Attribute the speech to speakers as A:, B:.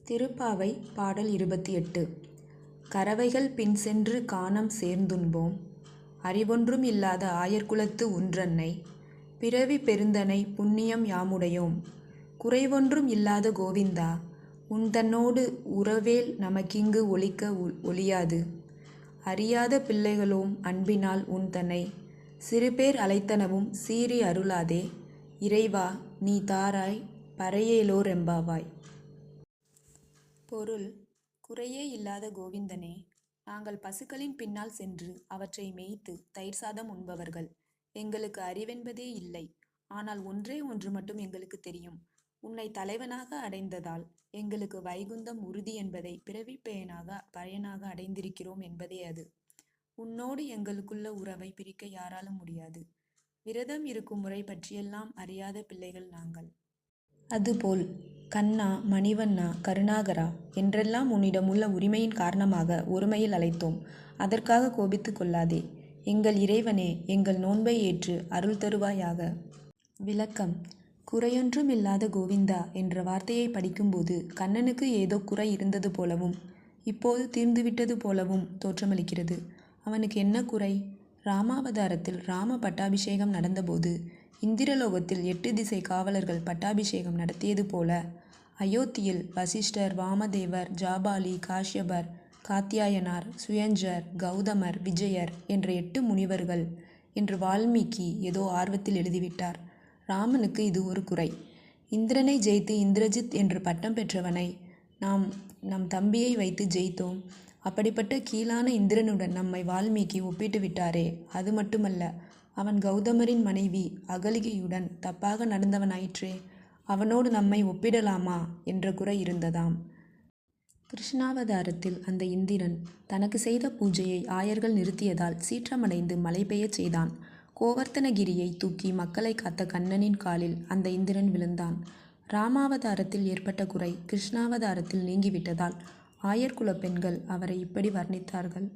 A: திருப்பாவை பாடல் 28. கறவைகள் பின் சென்று கானம் சேர்ந்துண்போம். அறிவொன்றும் இல்லாத ஆயர்குலத்து உன்றன்னை. பிறவி பெருந்தனை புண்ணியம் யாமுடையோம். குறைவொன்றும் இல்லாத கோவிந்தா, உன்தன்னோடு உறவேல் நமக்கிங்கு ஒளிக்க ஒழியாது. அறியாத பிள்ளைகளோம் அன்பினால் உன்தன்னை. சிறுபேர் அழைத்தனவும் சீறி அருளாதே. இறைவா, நீ தாராய் பறையேலோர் எம்பாவாய். பொருள்: குறையே இல்லாத கோவிந்தனே, நாங்கள் பசுக்களின் பின்னால் சென்று அவற்றை மேய்த்து தயிர் சாதம் உண்பவர்கள். எங்களுக்கு அறிவென்பதே இல்லை. ஆனால் ஒன்றே ஒன்று மட்டும் எங்களுக்கு தெரியும். உன்னை தலைவனாக அடைந்ததால் எங்களுக்கு வைகுந்தம் உறுதி என்பதை பிறவிப் பயனாக அடைந்திருக்கிறோம் என்பதே அது. உன்னோடு எங்களுக்குள்ள உறவை பிரிக்க யாராலும் முடியாது. விரதம் இருக்கும் முறை பற்றியெல்லாம் அறியாத பிள்ளைகள் நாங்கள். அதுபோல் கண்ணா, மணிவண்ணா, கருணாகரா என்றெல்லாம் உன்னிடம் உள்ள உரிமையின் காரணமாக ஒருமையில் அழைத்தோம். அதற்காக கோபித்து கொள்ளாதே. எங்கள் இறைவனே, எங்கள் நோன்பை ஏற்று அருள் தருவாயாக. விளக்கம்: குறையொன்றும் இல்லாத கோவிந்தா என்ற வார்த்தையை படிக்கும்போது கண்ணனுக்கு ஏதோ குறை இருந்தது போலவும் இப்போது தீர்ந்துவிட்டது போலவும் தோற்றமளிக்கிறது. அவனுக்கு என்ன குறை? ராமாவதாரத்தில் ராம பட்டாபிஷேகம் நடந்தபோது இந்திரலோகத்தில் 8 திசை காவலர்கள் பட்டாபிஷேகம் நடத்தியது போல அயோத்தியில் வசிஷ்டர், வாமதேவர், ஜாபாலி, காஷ்யபர், காத்யாயனார், சுயஞ்சர், கௌதமர், விஜயர் என்ற 8 முனிவர்கள் என்று வால்மீகி ஏதோ ஆர்வத்தில் எழுதிவிட்டார். ராமனுக்கு இது ஒரு குறை. இந்திரனை ஜெயித்து இந்திரஜித் என்று பட்டம் பெற்றவனை நாம் நம் தம்பியை வைத்து ஜெயித்தோம். அப்படிப்பட்ட கீழான இந்திரனுடன் நம்மை வால்மீகி ஒப்பிட்டு விட்டாரே. அது மட்டுமல்ல, அவன் கௌதமரின் மனைவி அகலிகையுடன் தப்பாக நடந்தவனாயிற்றே. அவனோடு நம்மை ஒப்பிடலாமா என்ற குறை இருந்ததாம். கிருஷ்ணாவதாரத்தில் அந்த இந்திரன் தனக்கு செய்த பூஜையை ஆயர்கள் நிறுத்தியதால் சீற்றமடைந்து மழை பெய்யச் செய்தான். கோவர்த்தனகிரியை தூக்கி மக்களை காத்த கண்ணனின் காலில் அந்த இந்திரன் விழுந்தான். ராமாவதாரத்தில் ஏற்பட்ட குறை கிருஷ்ணாவதாரத்தில் நீங்கிவிட்டதால் ஆயர்குல பெண்கள் அவரை இப்படி வர்ணித்தார்கள்.